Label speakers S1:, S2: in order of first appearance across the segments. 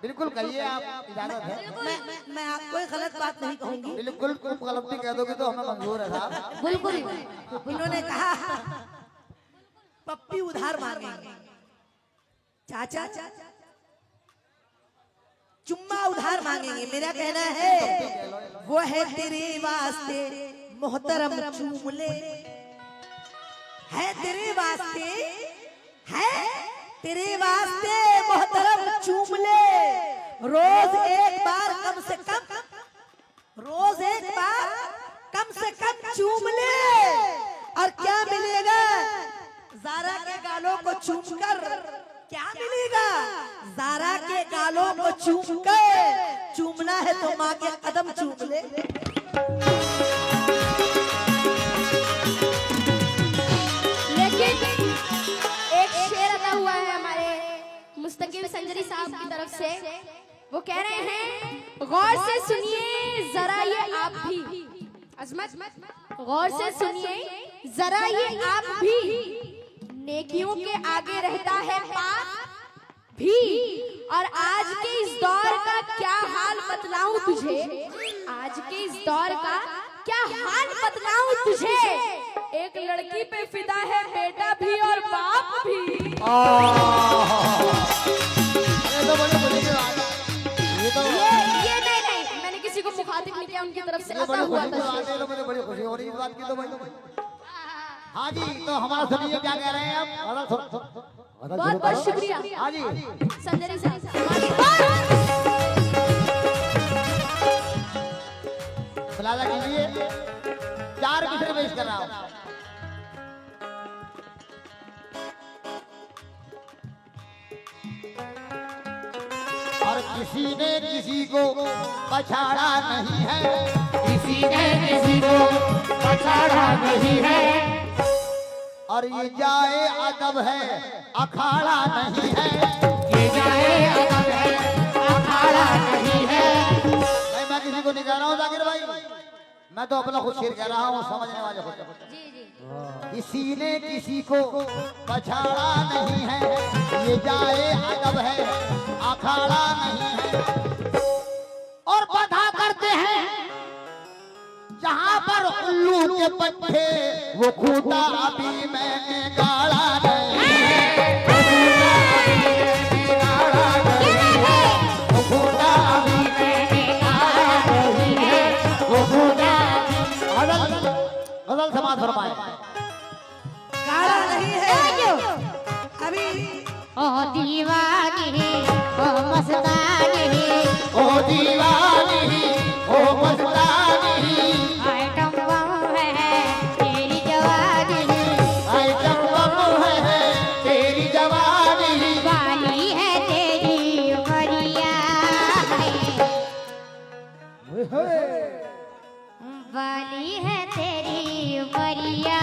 S1: बिल्कुल कहिए, आप इजाजत है।
S2: मैं आपको गलत बात नहीं कहूंगी।
S1: बिल्कुल तुम गलती कह दोगे तो हमें मंजूर है साहब।
S2: बिल्कुल उन्होंने कहा पप्पी उधार मांगेंगे, चाचा चुम्मा उधार मांगेंगे। मेरा कहना है वो है तेरे वास्ते मोहतरम चूम ले, है तेरे वास्ते, है तेरे वास्ते मोहतरम चूम ले। रोज एक बार कम से कम, रोज एक बार कम से कम चूम ले। और क्या मिलेगा ज़ारा के गालों को चूम कर? क्या मिलेगा ज़ारा के गालों को चूम कर? चूमना है तो माँ के कदम चूम ले।
S3: लेकिन एक शेर अदा हुआ है हमारे मुस्तकीम संजरी साहब की तरफ से। वो कह रहे हैं गौर से सुनिए जरा ये आप भी, अजमत गौर से सुनिए जरा ये आप भी, नेकियों के आगे रहता है पाप भी। और आज के इस दौर का क्या हाल बतलाऊं तुझे, आज के इस दौर का क्या हाल बतलाऊं तुझे। एक लड़की पे फिदा है बेटा भी और बाप भी।
S1: ये तो बड़ी बड़ी बात है।
S3: ये नहीं, मैंने किसी को मुखातिब नहीं किया, उनकी तरफ से अता हुआ था।
S1: तो मुझे बड़ी खुशी हो रही है इस बात की। तो भाई हाँ जी, तो हमारा सुनिए क्या कह रहे हैं आप।
S3: बहुत बहुत शुक्रिया।
S1: हाँ जी
S3: संजरी साहब
S1: फिलहाल कीजिए, 4 मिनट पेश कर रहा हूँ। और किसी ने किसी को पछाड़ा नहीं है, किसी ने किसी को पछाड़ा नहीं है। और ये जाए अदब है अखाड़ा नहीं है, ये जाए अदब है अखाड़ा नहीं है। नहीं, मैं किसी को नहीं कह रहा हूँ जाकिर भाई, मैं तो अपना खुद शेर कह रहा हूँ, समझने वाले खुद। किसी ने किसी को पछाड़ा नहीं है, ये जाए अदब है अखाड़ा नहीं है। और बधा करते हैं जहां पर उल्लू के पट्टे, वो खूंटा अभी मैंने गाड़ा नहीं है, वो खूंटा अभी मैंने गाड़ा नहीं है, वो खूंटा गजल समाज फरमाए।
S2: गाड़ा नहीं है अभी।
S4: ओ दीवानी ओ मस्तानी,
S1: ओ दीवानी ओ मस्तानी,
S4: आइटम बम है तेरी जवानी,
S1: आइटम बम है तेरी जवानी,
S4: वाली है तेरी उमरिया, वाली है तेरी उमरिया।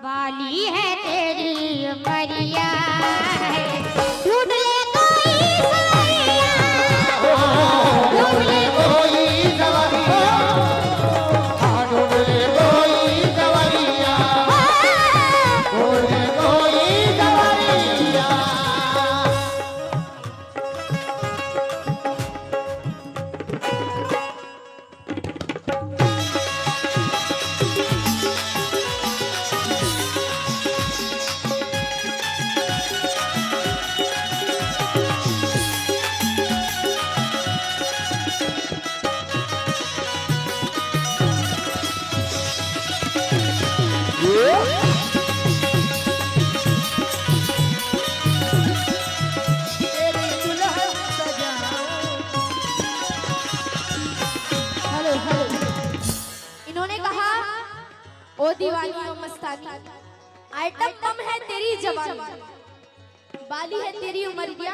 S4: वाली है तेरी उमरिया, ढूंढ ले कोई सवरिया,
S1: ढूंढ ले कोई सवरिया, ढूंढ ले कोई सवरिया, ढूंढ ले कोई सवरिया।
S3: इन्होंने कहा ओ दीवानी ओ मस्तानी, आइटम बम है तेरी जवानी, बाली है तेरी उमरिया,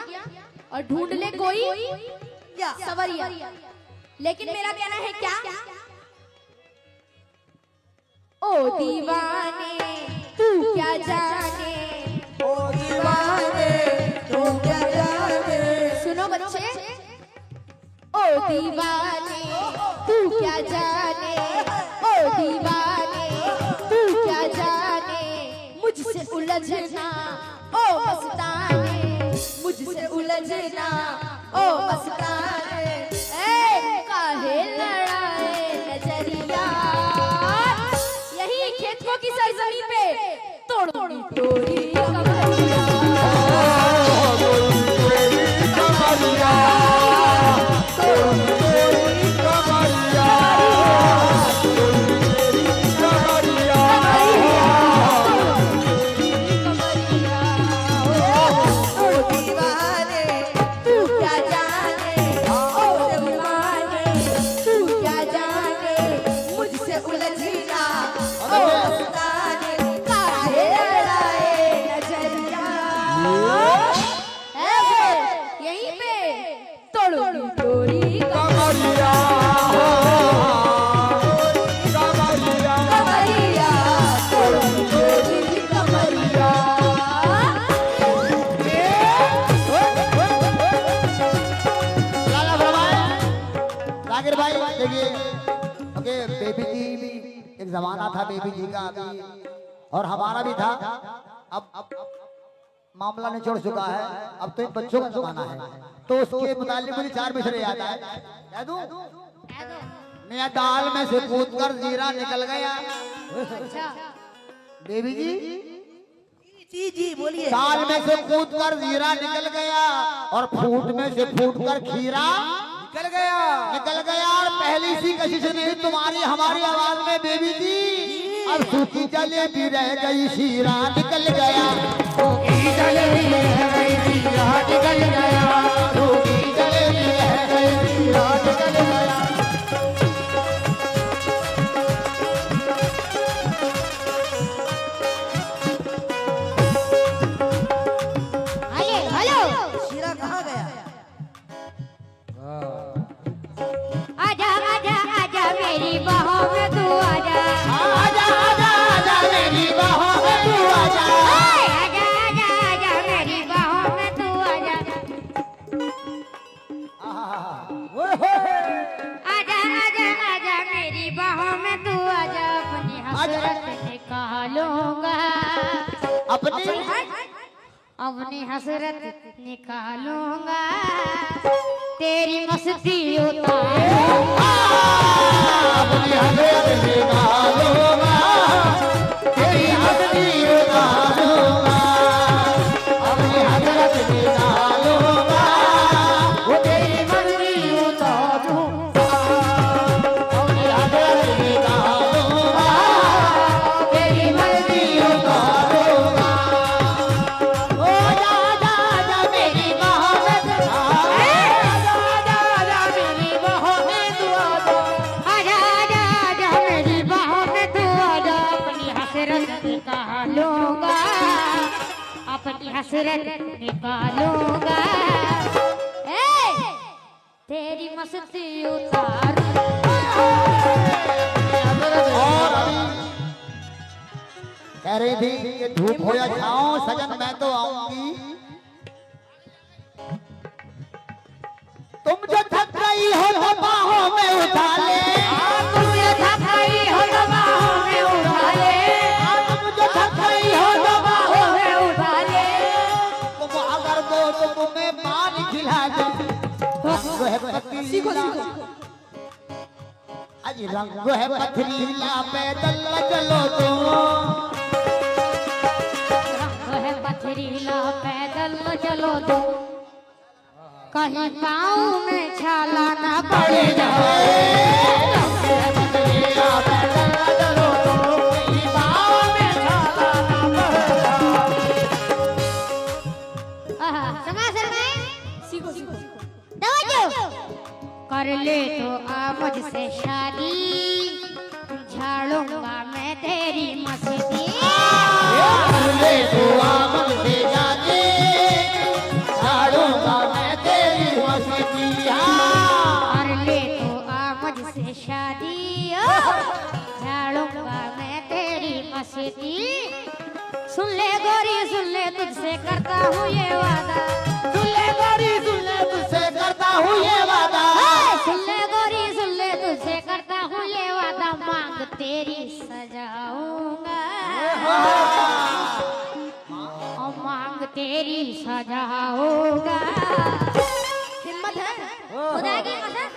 S3: और ढूंढ ले कोई सवरिया। लेकिन मेरा कहना है क्या, ओ दीवाने तू क्या जाने,
S2: ओ दीवाने तू क्या जाने।
S3: सुनो बच्चे, ओ दीवाने तू क्या जाने, ओ दीवाने तू क्या जाने, मुझसे उलझना ओ मस्ताने, मुझसे उलझना ओ मस्ताने, ए काहे लड़ाए नजरिया। यही खेतों की सरजमीन पे तोड़ोगी तोड़ी कमरिया। यहीं पे तोड़ोगी तोड़ी कमरिया, कमरिया, तोड़ोगी तोड़ी कमरिया।
S1: लाला फरमाए जाकिर भाई देखिए, ओके बेबी जी भी एक जमाना था बेबी जी का अभी, और हमारा भी था। अब मामला निचोड़ चुका है, अब तो इन बच्चों का जमाना है, तो उसके मुतालिक मुझे 4 मिसरे याद आए। कह दूं? मियां दाल में से कूद कर जीरा निकल गया। बेबी जी
S2: जी जी बोलिए।
S1: दाल में से कूद कर जीरा निकल गया, और फूट में से फूट कर खीरा निकल गया। और पहली सी कशिश नहीं तुम्हारी हमारी आवाज में बेबी जी, अब सूखी जलेबी रह गई शीरा निकल गया। सूखी जलेबी रह गई शीरा निकल गया, सूखी जलेबी रह गई शीरा निकल गया।
S4: हेलो
S2: शीरा कहाँ गया?
S4: आजा आजा आजा मेरी बाहों में तू आजा,
S1: आजा आजा आजा मेरी बाहों में तू आजा,
S4: आजा आजा आजा मेरी बाहों में तू आजा, आजा आजा आजा मेरी बाहों में तू आजा, अपनी हसरत निकालूंगा, अपनी हसरत निकालूंगा, तेरी मस्ती उतारूंगा,
S1: अपनी हसरत निकालूंगा, तेरी मस्ती उतारूंगा, अपनी हसरत निकालूंगा, वो तेरी मस्ती उतारूंगा, अपनी हसरत निकालूंगा, तेरी मस्ती उतारूंगा। ओ जा जा जा मेरी बाहों में तू आजा, जा जा मेरी बाहों में तू आजा।
S4: आजा आजा आजा मेरी बाहों में तू आजा, अपनी हसरत निकालूंगा, अपनी हसरत निकालूंगा, तेरी मस्ती उतारूंगा।
S1: और अभी कह रही थी कि धूप हो या छाओ सजन मैं तो आऊंगी, तुम जो थक गई हो तो बाहों में उठा ले,
S4: तुम जो थक गई हो तो बाहों में उठा ले,
S1: तुम जो थक गई हो तो बाहों
S4: में उठा ले,
S1: तुम अगर दो तो तुम्हें पानी खिला दे। रंग है पथरीला, आज रंग है पथरीला पैदल न चलो तुम,
S4: रंग है पथरीला पैदल न चलो तो, कहीं पाँव में छाला ना पड़े जाए,
S1: रंग है पथरीला पैदल न चलो तुम, कहीं पाँव में छाला ना पड़ जाए।
S4: समा शर्माए
S3: सीखो सीखो
S4: दो कर ले तो आ मुझसे शादी, झाड़ूंगा मैं तेरी मस्ती,
S1: ले तो आमद से जाके झाड़ूंगा मैं तेरी मस्ती।
S4: कर ले तो आ मुझसे शादी, झाड़ूंगा मैं तेरी मस्ती, सुन ले गोरी सुन ले तुझसे करता हूँ ये वादा,
S1: सुन ले गोरी सुन ले तुझसे करता हूँ ये वादा,
S4: सुन ले गोरी सुन ले तुझसे करता हूँ ये वादा, मांग तेरी सजाऊंगा, तेरी सजाऊंगा।
S3: हिम्मत है?
S4: खुदा की कसम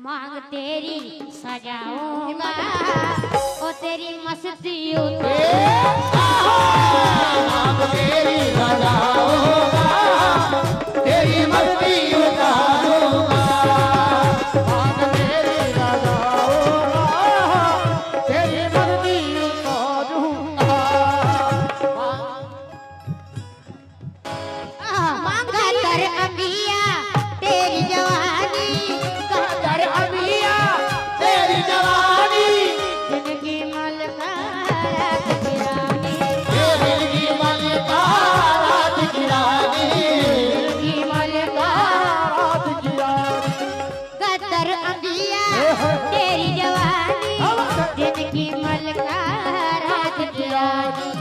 S4: मांग तेरी सजाऊंगा और तेरी मस्ती
S1: मांग तेरी सजाऊंगा, तेरी मस्ती उतारूंगा। मांग तेरी सजाऊंगा, तेरी मस्ती उतारूंगा।
S4: मांग कर अबिया तेरी जवानी,
S1: कर अबिया तेरी जवानी,
S4: जिंदगी मलका रात की रानी,
S1: जिंदगी मलका रात की रानी,
S4: जिंदगी मलका
S1: रात की रानी।
S4: गदर अबिया तेरी जवानी, जिंदगी मलका रात की रानी।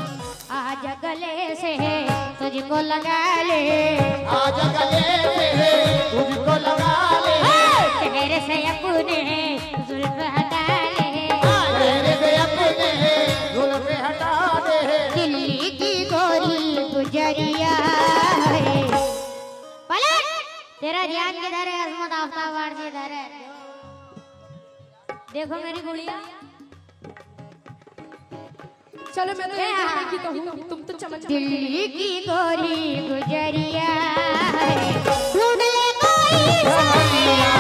S4: आज गले से तुझको लगा ले,
S1: आज गले से तुझको लगा ले,
S4: चेहरे से अपने जुल्फ हटा ले,
S1: तेरे से अपने जुल्फ हटा दे।
S4: दिल्ली की गोरी गुजरिया है। पलट तेरा ध्यान किधर है? अजमत आफ्ताब वारसी इधर है। देखो मेरी गुड़िया,
S3: चलो मैं तो एक देखी तो हूँ, तुम तो चमक
S4: दिल्ली की गोरी गुजरिया है। ढूंढ ले कोई
S1: सवरिया,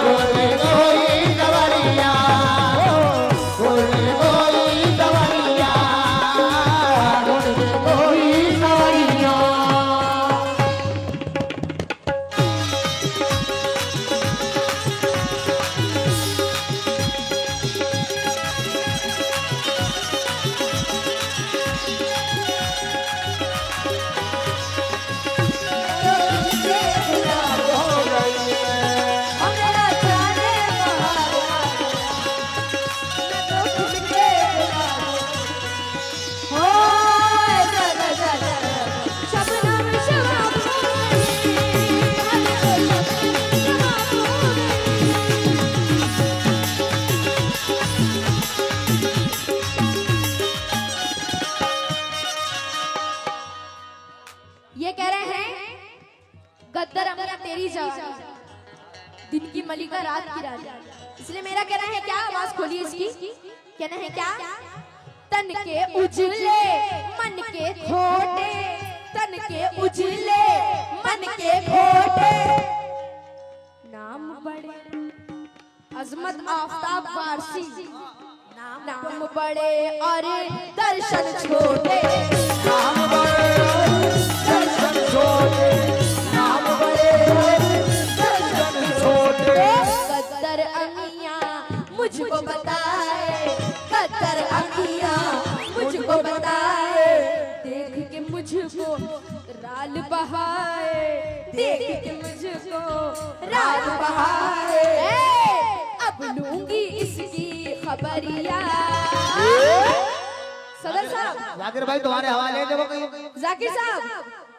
S1: रोले कोई सवरिया, रोले कोई सवरिया, रोले कोई सवरिया।
S3: ये कह रहे हैं गद्दर अमरा तेरी जवानी, दिन की मलिका रात की रानी। इसलिए मेरा कहना है क्या, आवाज खोलिए इसकी, कहना है क्या, तन के उजले मन के खोटे, तन के उजले मन के खोटे, नाम बड़े अजमत आफ्ताब वारसी, नाम बड़े और दर्शन छोटे,
S1: नाम बड़े दर्शन छोटे, नाम बड़े दर्शन छोटे।
S3: गद्दर अमियाँ मुझको बताए, गद्दर अमियाँ मुझको बताए, देख के मुझको राल बहाए, देख के मुझको राल बहाए, अब लूंगी इसकी खबरिया। सदर साहब,
S1: जाकिर भाई तुम्हारे हवाले दे वो कहीं।
S3: जाकिर साहब,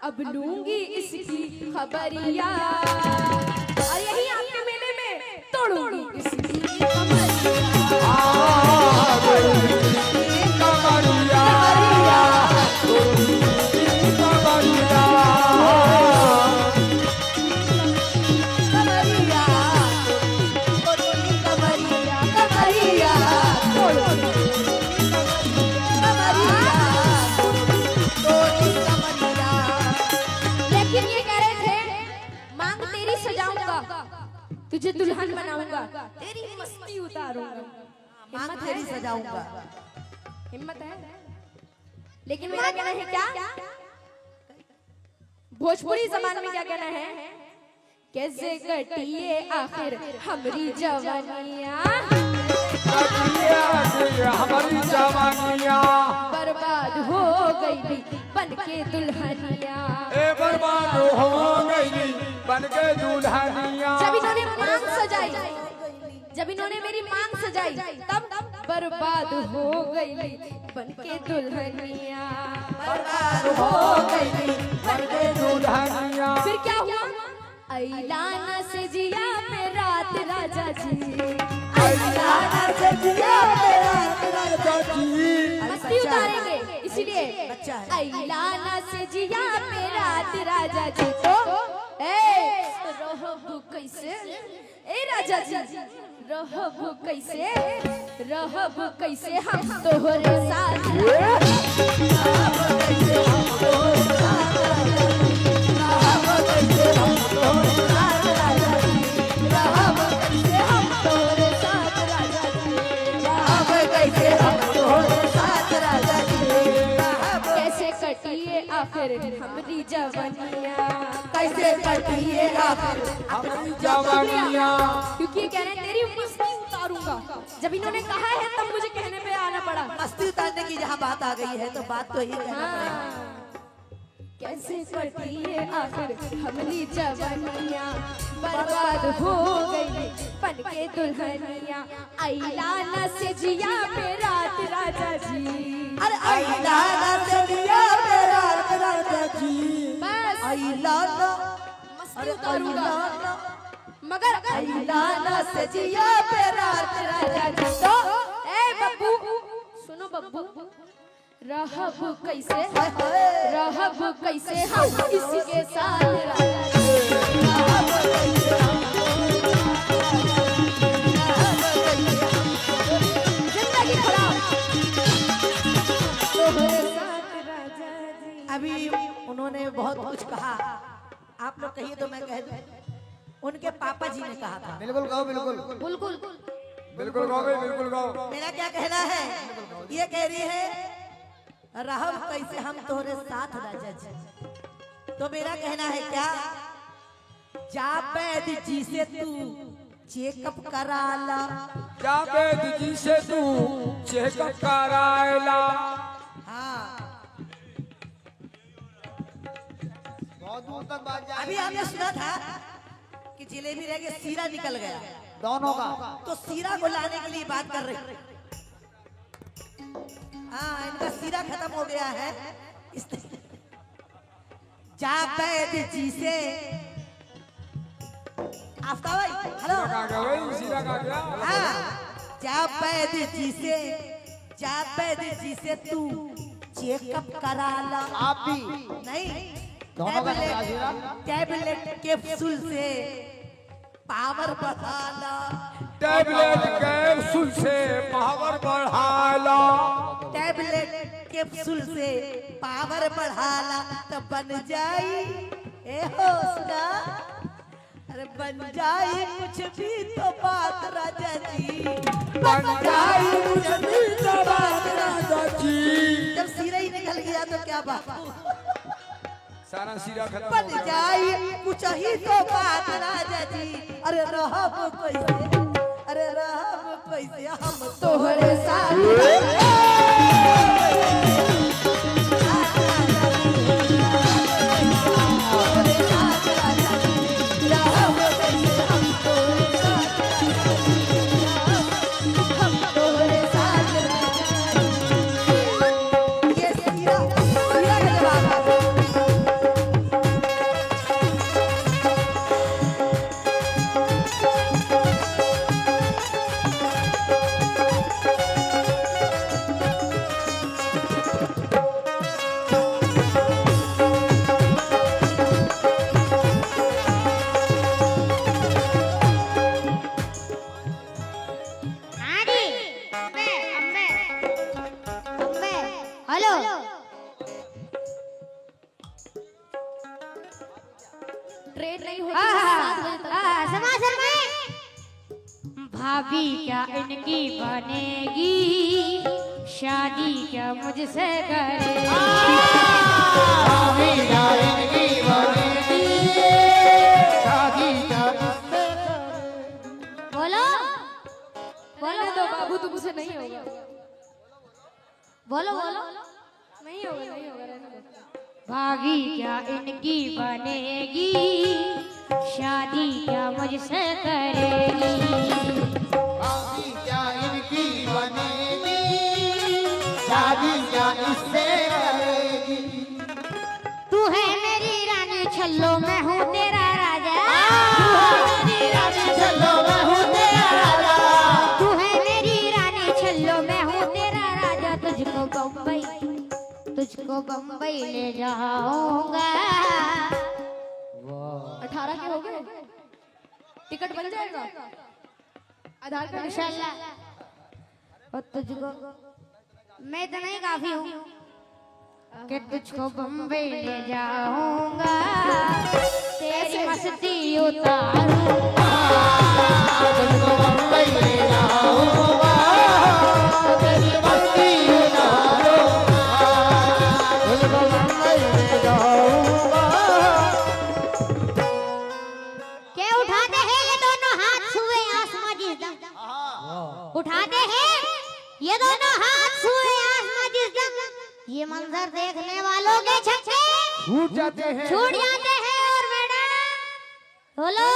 S3: अब लूंगी इसकी खबरिया और यही आपके मेले में तोड़ूंगी इसकी लेकिन ये कह रहे थे मांग तेरी सजाऊंगा, तुझे दुल्हन बनाऊंगा, तेरी मस्ती उतारूंगा।
S2: मांग तेरी सजाऊंगा।
S3: हिम्मत है? लेकिन मेरा कहना है क्या, भोजपुरी जबान में क्या कहना है, कैसे कटिए आखिर हमारी जवानियाँ,
S1: हमारी जवानियाँ
S3: बर्बाद हो गई बन के दुल्हनिया,
S1: बर्बाद हो गई बन के दुल्हनिया।
S3: जब इन्होंने मांग सजाई, जब इन्होंने मेरी मांग सजाई, तब बर्बाद हो गई बन के दुल्हनिया,
S1: बर्बाद हो गई बन के दुल्हनिया।
S3: फिर क्या हुआ, ऐलाना से जिया पे रात राजा जी, ऐलाना से जिया पे रात राजा जी। मस्ती उतारेंगे, इसीलिए
S2: बच्चा है।
S3: ऐलाना से जिया पे रात राजा जी तो रहब कैसे राजा जी रहब कैसे हम तोहरे साथ कैसे कटिए आखिर हमारी जवानिया
S2: कैसे कटिए आखिर
S1: हमारी जवानिया।
S3: क्योंकि कह रहे हैं तेरी मस्ती उतारूंगा। जब इन्होंने कहा है तब मुझे कहने पे आना पड़ा।
S2: मस्ती उतारने की जहाँ बात आ गई है तो बात तो ही कहना पड़ेगा।
S3: कैसे कटिए आखिर हमारी जवानिया बर्बाद हो गई पन के दुल्हनिया ऐलाना से जिया पे रात राजा जी।
S2: अरे ऐलाना से जिया पे रात राजा जी
S3: बस
S2: ऐलाना
S3: मस्ती उतारूंगा
S2: ऐलाना
S3: मगर ऐलाना से जिया पे रात राजा जी। तो ए बब्बू सुनो बब्बू रहब कैसे हम इसके साथ राजा जी। जिंदगी खराब तोहरे साथ राजा जी।
S2: अभी उन्होंने बहुत कुछ कहा, आप लोग कहिए तो मैं कह दूं। उनके पापा जी ने कहा था।
S1: बिल्कुल गाओ, बिल्कुल
S3: बिल्कुल
S1: बिल्कुल गाओ भाई, बिल्कुल गाओ।
S2: मेरा क्या कहना है, ये कह रही है रहब कैसे हम तोहरे साथ राजा जी। तो मेरा कहना है क्या, जा वैद जी से तू चेकअप करा ला।
S1: जावेद जी से तू चेकअप कराएला।
S2: हाँ
S1: बहुत दूर तक बात जा
S2: अभी आपने सुना था कि जिलेबी रह गया, सीरा निकल गया।
S1: दोनों का।
S2: तो सीरा को लाने के लिए बात कर रहे। हाँ इनका सीरा खत्म हो गया है। जा वैद जी से आफ्ताब भाई, हेलो।
S1: सीधा का गया।
S2: हाँ जा वैद जी से तू चेकअप करा ला।
S1: आप भी
S2: नहीं,
S1: दोनों का करा सीरा।
S2: टैबलेट कैप्सूल से पावर बढ़ाना।
S1: टैबलेट कैप्सूल से पावर बढ़ाला।
S2: टैबलेट कैप्सूल से पावर बढ़ाला तो बन जाई ए होसना। अरे बन जाई कुछ भी तो बात राजा जी।
S1: बन जाई कुछ भी तो बात राजा जी।
S2: जब सीरा ही निकल गया तो क्या बात।
S1: सारा सीरा खत्म हो
S2: बन
S1: गया।
S2: जाई कुछ ही तो बात राजा जी। अरे रहब कैसे, अरे रहब कैसे हम
S3: तोहरे साथ
S2: ये सीरा सीरा का जवाब है।
S4: आड़ी अम्बे अम्बे अम्बे हेलो
S3: ट्रेन नहीं होती 7 बजे तक।
S4: समा शर्मा भाभी क्या इनकी बनेगी शादी क्या मुझसे करेगी। बोलो
S3: रहने दो बाबू तुमसे नहीं होगा
S4: बोलो बोलो
S3: नहीं होगा रहने दो।
S4: भाभी क्या इनकी बनेगी शादी क्या मुझसे करेगी।
S1: शादी क्या इनकी बनेगी, शादी क्या इससे करेगी।
S4: तू है मेरी रानी छल्लो मैं हूँ तेरा राजा।
S1: चलो मैं हूँ तेरा राजा।
S4: तू है मेरी रानी छल्लो मैं हूँ तेरा राजा। तुझको बम्बई तुझको बम्बई ले जाऊंगा।
S3: 18 के हो गए, टिकट बन जाएगा, आधार कार्ड
S4: इंशाल्लाह। और तुझको मैं इतना ही काफी हूँ कि तुझको बम्बई ले जाऊंगा, तेरी मस्ती उतारूंगा।
S1: तुझको बम्बई ले जाऊंगा, तेरी मस्ती उतारूंगा, तुझको बम्बई ले जाऊंगा।
S4: के उठाते हैं ये दोनों हाथ छुए आसमां जिस दम, उठाते हैं ये दोनों हाथ छुए आसमां जिस दम, ये मंजर देखने वालों के छक्के
S1: छूट जाते हैं,
S4: छूट जाते हैं। और मैडम बोलो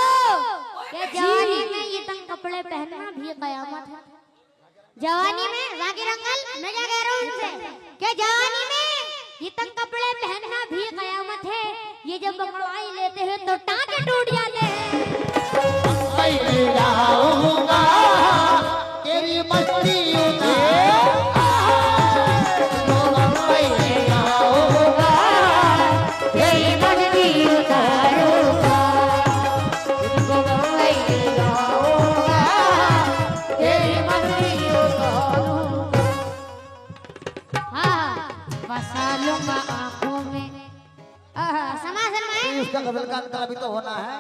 S4: कि जवानी में ये तंग कपड़े पहनना भी कयामत है। जवानी में जाकिर अंकल मैं क्या कह रहा हूँ उनसे कि जवानी में ये तंग कपड़े पहनना भी कयामत है। ये जब बंगड़वाई लेते हैं तो टांके टूट जाते हैं।
S1: बम्बई ले जाऊंगा, तेरी मस्ती उतारूंगा, तुझको बम्बई ले जाऊंगा, तेरी मस्ती उतारूंगा, तुझको बम्बई ले जाऊंगा, तेरी मस्ती उतारूंगा।
S4: हाँ बसा लूंगा आंखों में। समा शर्माए
S1: उसका गजल का अंतर अभी तो होना है।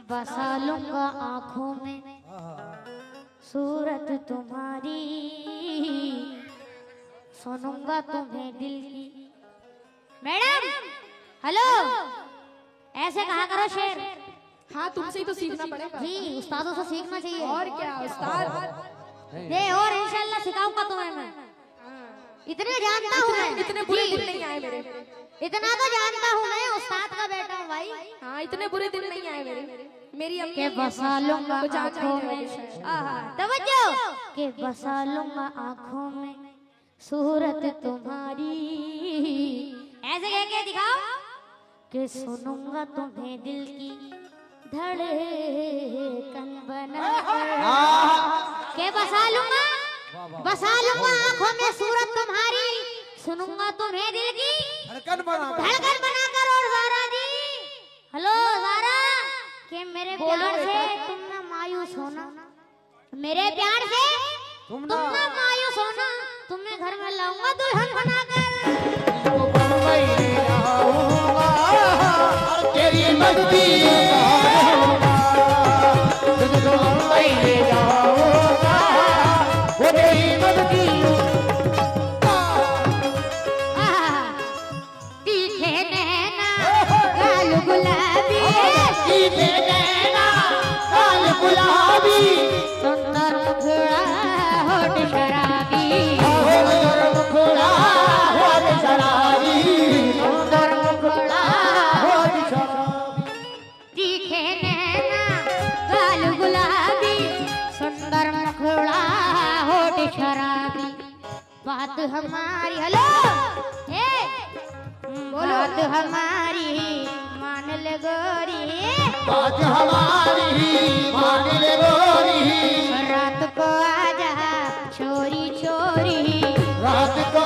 S4: बसा लूंगा आंखों में सूरत तुम्हारी, सुनूंगा तुम्हें दिल की। मैडम हेलो, ऐसे कहा करो शेर।
S3: हाँ तुमसे ही तो सीखना पड़ेगा।
S4: जी उस्तादों से सीखना चाहिए।
S3: और क्या उस्ताद,
S4: ये और इंशाल्लाह सिखाऊंगा तुम्हें मैं। इतने जानता हूँ मैं,
S3: इतने बुरे
S4: जी,
S3: दिन नहीं आए मेरे।
S4: इतना तो जानता हूँ मैं, उस्ताद का बेटा हूँ भाई।
S3: हाँ इतने बुरे दिन नहीं आए मेरे। मेरी अम्मी
S4: के बसा लूंगा
S3: को जांच
S4: आंखों
S3: नहीं
S4: में,
S3: है शायद।
S4: आहा तवज्जो, के बसा लूंगा आंखों में सूरत तुम्हारी। ऐसे कह के दिखाओ कि सुनूंगा तुम्हें दिल की धड़कन बनाकर। के बसा लूंगा आंखों में सूरत तुम्हारी, सुनूंगा तुम्हें दिल की
S1: धड़कन बनाकर।
S4: और ज़ारा दी हेलो ज़ारा, कि मेरे प्यार से तुम ना मायूस होना, मेरे प्यार से तुम ना मायूस होना, तुम्हें घर में लाऊंगा दुल्हन बनाकर।
S1: तुझको बम्बई ले जाऊंगा, तेरी मस्ती उतारूंगा, तुझको बम्बई ले जाऊंगा, वो तेरी मस्ती
S4: तीखे नैना गाल गुलाबी,
S1: सीधे नैना काल गुलाबी,
S4: सुंदर मुखड़ा होठ शराबी,
S1: सुंदर मुखड़ा होठ शराबी, सुंदर मुखड़ा होठ शराबी।
S4: तीखे नैना गाल गुलाबी, सुंदर मुखड़ा होठ शराबी। बात हमारी हेलो बात हमारी मान ले गोरी,
S1: बात हमारी मान ले गोरी,
S4: रात को आजा छोरी छोरी,
S1: रात को